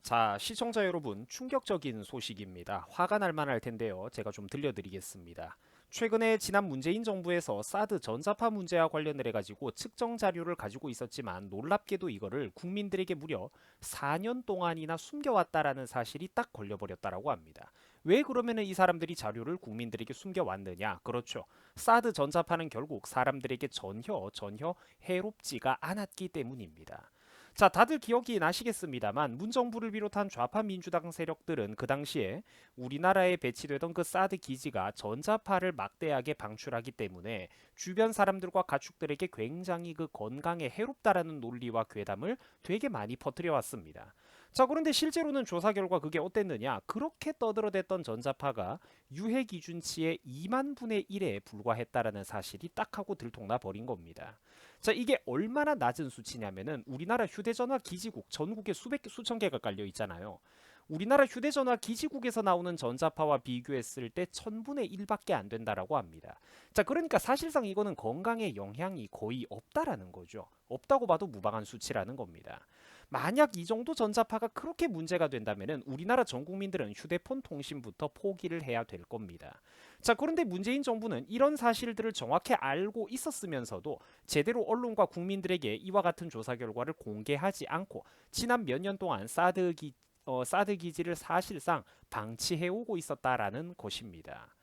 자, 시청자 여러분, 충격적인 소식입니다. 화가 날 만할 텐데요. 제가 좀 들려드리겠습니다. 최근에 지난 문재인 정부에서 사드 전자파 문제와 관련을 해가지고 측정 자료를 가지고 있었지만 놀랍게도 이거를 국민들에게 무려 4년 동안이나 숨겨왔다라는 사실이 딱 걸려버렸다라고 합니다. 왜 그러면은 이 사람들이 자료를 국민들에게 숨겨왔느냐? 그렇죠. 사드 전자파는 결국 사람들에게 전혀 해롭지가 않았기 때문입니다. 자, 다들 기억이 나시겠습니다만 문정부를 비롯한 좌파 민주당 세력들은 그 당시에 우리나라에 배치되던 그 사드 기지가 전자파를 막대하게 방출하기 때문에 주변 사람들과 가축들에게 굉장히 그 건강에 해롭다라는 논리와 괴담을 되게 많이 퍼뜨려 왔습니다. 자, 그런데 실제로는 조사 결과 그게 어땠느냐? 그렇게 떠들어댔던 전자파가 유해 기준치의 2만 분의 1에 불과했다라는 사실이 딱 하고 들통나 버린 겁니다. 자, 이게 얼마나 낮은 수치냐면은 우리나라 휴대전화 기지국 전국에 수천 개가 깔려 있잖아요. 우리나라 휴대전화 기지국에서 나오는 전자파와 비교했을 때 1000분의 1밖에 안 된다라고 합니다. 자, 그러니까 사실상 이거는 건강에 영향이 거의 없다라는 거죠. 없다고 봐도 무방한 수치라는 겁니다. 만약 이 정도 전자파가 그렇게 문제가 된다면은 우리나라 전 국민들은 휴대폰 통신부터 포기를 해야 될 겁니다. 자, 그런데 문재인 정부는 이런 사실들을 정확히 알고 있었으면서도 제대로 언론과 국민들에게 이와 같은 조사 결과를 공개하지 않고 지난 몇 년 동안 사드 기지를 사실상 방치해오고 있었다라는 것입니다.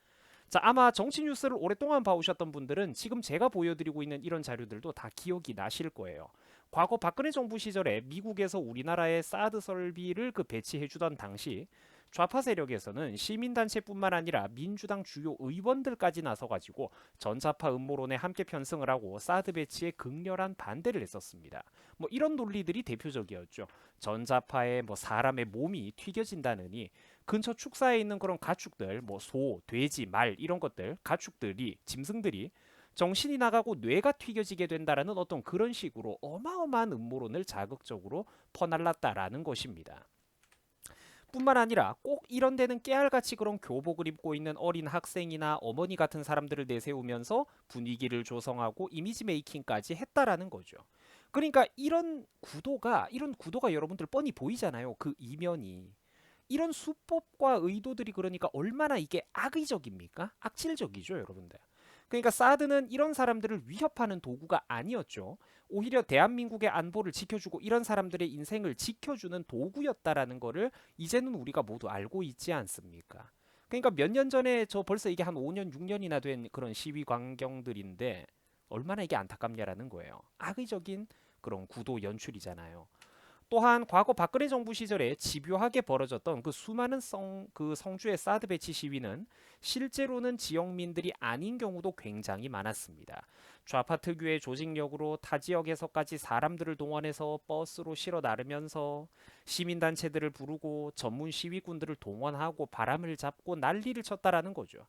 자, 아마 정치 뉴스를 오랫동안 봐오셨던 분들은 지금 제가 보여드리고 있는 이런 자료들도 다 기억이 나실 거예요. 과거 박근혜 정부 시절에 미국에서 우리나라에 사드 설비를 배치해주던 당시 좌파 세력에서는 시민단체뿐만 아니라 민주당 주요 의원들까지 나서가지고 전자파 음모론에 함께 편승을 하고 사드 배치에 극렬한 반대를 했었습니다. 뭐 이런 논리들이 대표적이었죠. 전자파에 사람의 몸이 튀겨진다느니 근처 축사에 있는 그런 가축들, 소, 돼지, 말 이런 것들, 가축들이, 짐승들이 정신이 나가고 뇌가 튀겨지게 된다라는 어떤 그런 식으로 어마어마한 음모론을 자극적으로 퍼날랐다라는 것입니다. 뿐만 아니라 꼭 이런 데는 깨알같이 그런 교복을 입고 있는 어린 학생이나 어머니 같은 사람들을 내세우면서 분위기를 조성하고 이미지 메이킹까지 했다라는 거죠. 그러니까 이런 구도가 여러분들 뻔히 보이잖아요. 그 이면이. 이런 수법과 의도들이 그러니까 얼마나 이게 악의적입니까? 악질적이죠, 여러분들. 그러니까 사드는 이런 사람들을 위협하는 도구가 아니었죠. 오히려 대한민국의 안보를 지켜주고 이런 사람들의 인생을 지켜주는 도구였다라는 거를 이제는 우리가 모두 알고 있지 않습니까? 그러니까 몇 년 전에 저 벌써 이게 한 5년, 6년이나 된 그런 시위 광경들인데 얼마나 이게 안타깝냐라는 거예요. 악의적인 그런 구도 연출이잖아요. 또한 과거 박근혜 정부 시절에 집요하게 벌어졌던 그 수많은 성주의 사드 배치 시위는 실제로는 지역민들이 아닌 경우도 굉장히 많았습니다. 좌파 특유의 조직력으로 타 지역에서까지 사람들을 동원해서 버스로 실어 나르면서 시민단체들을 부르고 전문 시위꾼들을 동원하고 바람을 잡고 난리를 쳤다라는 거죠.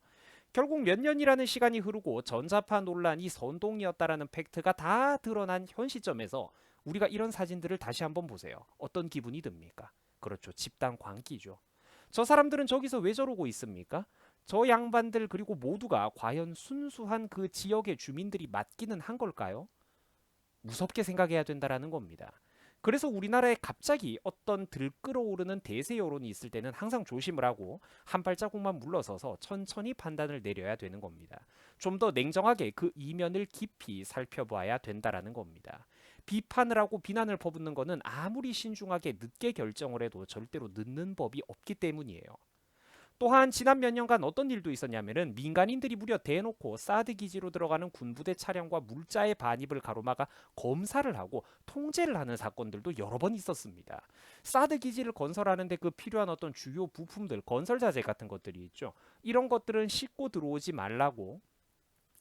결국 몇 년이라는 시간이 흐르고 전자파 논란이 선동이었다라는 팩트가 다 드러난 현 시점에서 우리가 이런 사진들을 다시 한번 보세요. 어떤 기분이 듭니까? 그렇죠. 집단 광기죠. 저 사람들은 저기서 왜 저러고 있습니까? 저 양반들 그리고 모두가 과연 순수한 그 지역의 주민들이 맞기는 한 걸까요? 무섭게 생각해야 된다라는 겁니다. 그래서 우리나라에 갑자기 어떤 들끓어오르는 대세 여론이 있을 때는 항상 조심을 하고 한 발자국만 물러서서 천천히 판단을 내려야 되는 겁니다. 좀 더 냉정하게 그 이면을 깊이 살펴봐야 된다라는 겁니다. 비판을 하고 비난을 퍼붓는 것은 아무리 신중하게 늦게 결정을 해도 절대로 늦는 법이 없기 때문이에요. 또한 지난 몇 년간 어떤 일도 있었냐면은 민간인들이 무려 대놓고 사드 기지로 들어가는 군부대 차량과 물자의 반입을 가로막아 검사를 하고 통제를 하는 사건들도 여러 번 있었습니다. 사드 기지를 건설하는데 그 필요한 어떤 주요 부품들, 건설 자재 같은 것들이 있죠. 이런 것들은 싣고 들어오지 말라고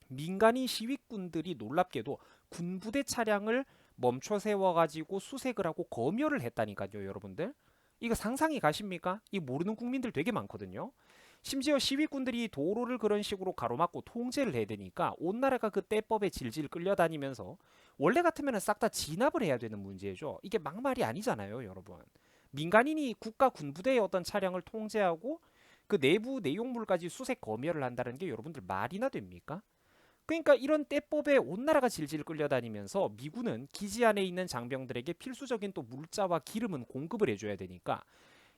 민간인 시위꾼들이 놀랍게도 군부대 차량을 멈춰 세워가지고 수색을 하고 검열을 했다니까요, 여러분들. 이거 상상이 가십니까? 이 모르는 국민들 되게 많거든요. 심지어 시위꾼들이 도로를 그런 식으로 가로막고 통제를 해야 되니까 온 나라가 그 떼법에 질질 끌려다니면서 원래 같으면 싹 다 진압을 해야 되는 문제죠. 이게 막말이 아니잖아요, 여러분. 민간인이 국가 군부대의 어떤 차량을 통제하고 그 내부 내용물까지 수색 검열을 한다는 게 여러분들 말이나 됩니까? 그러니까 이런 떼법에 온 나라가 질질 끌려다니면서 미군은 기지 안에 있는 장병들에게 필수적인 또 물자와 기름은 공급을 해줘야 되니까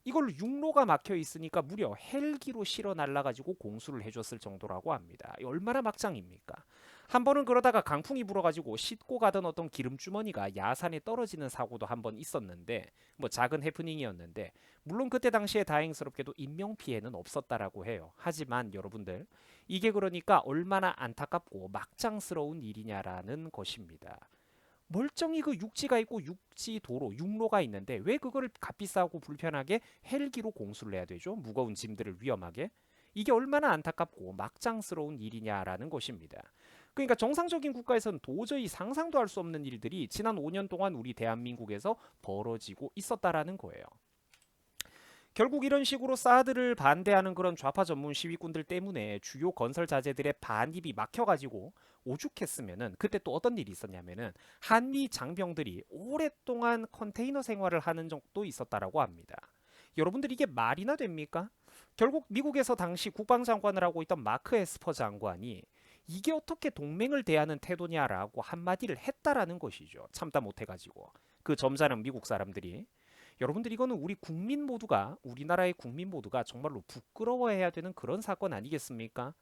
이걸 육로가 막혀 있으니까 무려 헬기로 실어 날라가지고 공수를 해줬을 정도라고 합니다. 얼마나 막장입니까? 한 번은 그러다가 강풍이 불어가지고 싣고 가던 어떤 기름주머니가 야산에 떨어지는 사고도 한 번 있었는데 뭐 작은 해프닝이었는데 물론 그때 당시에 다행스럽게도 인명피해는 없었다라고 해요. 하지만 여러분들 이게 그러니까 얼마나 안타깝고 막장스러운 일이냐라는 것입니다. 멀쩡히 그 육지가 있고 육지 도로, 육로가 있는데 왜 그거를 값비싸고 불편하게 헬기로 공수를 해야 되죠? 무거운 짐들을 위험하게. 이게 얼마나 안타깝고 막장스러운 일이냐라는 것입니다. 그러니까 정상적인 국가에서는 도저히 상상도 할 수 없는 일들이 지난 5년 동안 우리 대한민국에서 벌어지고 있었다라는 거예요. 결국 이런 식으로 사드를 반대하는 그런 좌파 전문 시위꾼들 때문에 주요 건설 자재들의 반입이 막혀가지고 오죽했으면은 그때 또 어떤 일이 있었냐면은 한미 장병들이 오랫동안 컨테이너 생활을 하는 적도 있었다라고 합니다. 여러분들 이게 말이나 됩니까? 결국 미국에서 당시 국방장관을 하고 있던 마크 에스퍼 장관이 이게 어떻게 동맹을 대하는 태도냐라고 한마디를 했다라는 것이죠. 참다 못해가지고 그 점잖은 미국 사람들이 여러분들 이거는 우리 국민 모두가 우리나라의 국민 모두가 정말로 부끄러워해야 되는 그런 사건 아니겠습니까?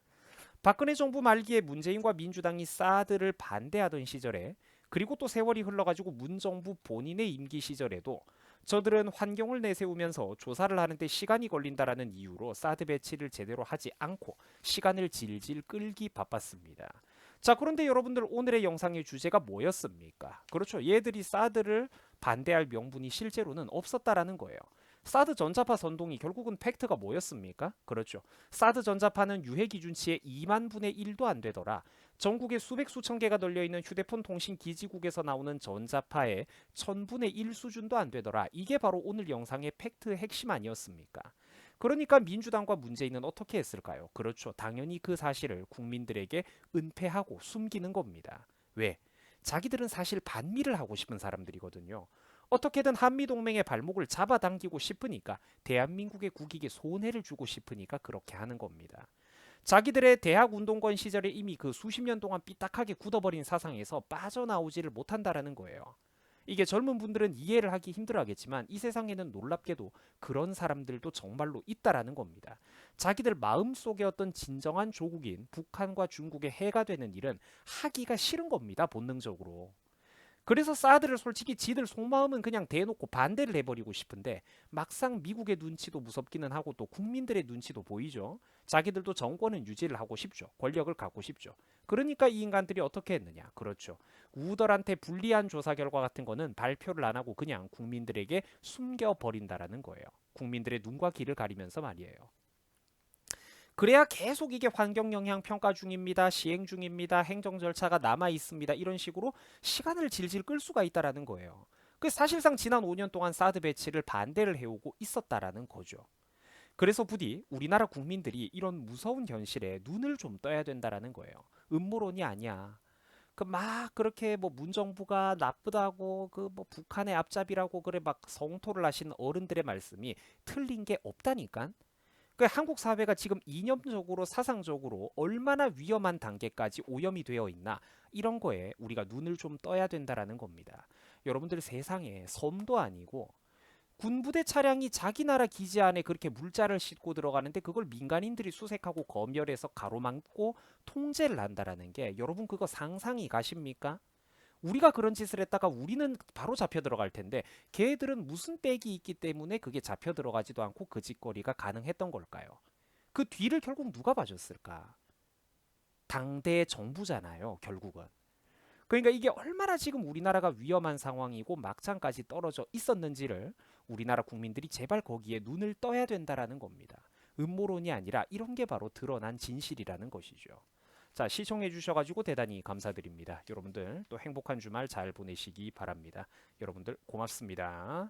박근혜 정부 말기에 문재인과 민주당이 사드를 반대하던 시절에 그리고 또 세월이 흘러가지고 문 정부 본인의 임기 시절에도 저들은 환경을 내세우면서 조사를 하는데 시간이 걸린다라는 이유로 사드 배치를 제대로 하지 않고 시간을 질질 끌기 바빴습니다. 자, 그런데 여러분들 오늘의 영상의 주제가 뭐였습니까? 그렇죠. 얘들이 사드를 반대할 명분이 실제로는 없었다라는 거예요. 사드 전자파 선동이 결국은 팩트가 뭐였습니까? 그렇죠. 사드 전자파는 유해 기준치의 2만 분의 1도 안 되더라. 전국에 수백 수천 개가 널려있는 휴대폰 통신 기지국에서 나오는 전자파의 1000분의 1 수준도 안 되더라. 이게 바로 오늘 영상의 팩트 핵심 아니었습니까? 그러니까 민주당과 문재인은 어떻게 했을까요? 그렇죠. 당연히 그 사실을 국민들에게 은폐하고 숨기는 겁니다. 왜? 자기들은 사실 반미를 하고 싶은 사람들이거든요. 어떻게든 한미동맹의 발목을 잡아당기고 싶으니까 대한민국의 국익에 손해를 주고 싶으니까 그렇게 하는 겁니다. 자기들의 대학 운동권 시절에 이미 그 수십 년 동안 삐딱하게 굳어버린 사상에서 빠져나오지를 못한다라는 거예요. 이게 젊은 분들은 이해를 하기 힘들어하겠지만 이 세상에는 놀랍게도 그런 사람들도 정말로 있다라는 겁니다. 자기들 마음속에 어떤 진정한 조국인 북한과 중국의 해가 되는 일은 하기가 싫은 겁니다. 본능적으로. 그래서 사드를 솔직히 지들 속마음은 그냥 대놓고 반대를 해버리고 싶은데 막상 미국의 눈치도 무섭기는 하고 또 국민들의 눈치도 보이죠. 자기들도 정권은 유지를 하고 싶죠. 권력을 갖고 싶죠. 그러니까 이 인간들이 어떻게 했느냐. 그렇죠. 우덜한테 불리한 조사 결과 같은 거는 발표를 안 하고 그냥 국민들에게 숨겨버린다라는 거예요. 국민들의 눈과 귀를 가리면서 말이에요. 그래야 계속 이게 환경 영향 평가 중입니다. 시행 중입니다. 행정 절차가 남아 있습니다. 이런 식으로 시간을 질질 끌 수가 있다라는 거예요. 그 사실상 지난 5년 동안 사드 배치를 반대를 해오고 있었다라는 거죠. 그래서 부디 우리나라 국민들이 이런 무서운 현실에 눈을 좀 떠야 된다라는 거예요. 음모론이 아니야. 그 막 그렇게 뭐 문정부가 나쁘다고 그 뭐 북한의 앞잡이라고 그래 막 성토를 하시는 어른들의 말씀이 틀린 게 없다니까. 그 한국 사회가 지금 이념적으로 사상적으로 얼마나 위험한 단계까지 오염이 되어 있나 이런 거에 우리가 눈을 좀 떠야 된다라는 겁니다. 여러분들 세상에 섬도 아니고 군부대 차량이 자기 나라 기지 안에 그렇게 물자를 싣고 들어가는데 그걸 민간인들이 수색하고 검열해서 가로막고 통제를 한다라는 게 여러분 그거 상상이 가십니까? 우리가 그런 짓을 했다가 우리는 바로 잡혀 들어갈 텐데 걔들은 무슨 빽이 있기 때문에 그게 잡혀 들어가지도 않고 그 짓거리가 가능했던 걸까요? 그 뒤를 결국 누가 봐줬을까? 당대 정부잖아요, 결국은. 그러니까 이게 얼마나 지금 우리나라가 위험한 상황이고 막장까지 떨어져 있었는지를 우리나라 국민들이 제발 거기에 눈을 떠야 된다라는 겁니다. 음모론이 아니라 이런 게 바로 드러난 진실이라는 것이죠. 자, 시청해 주셔가지고 대단히 감사드립니다. 여러분들 또 행복한 주말 잘 보내시기 바랍니다. 여러분들 고맙습니다.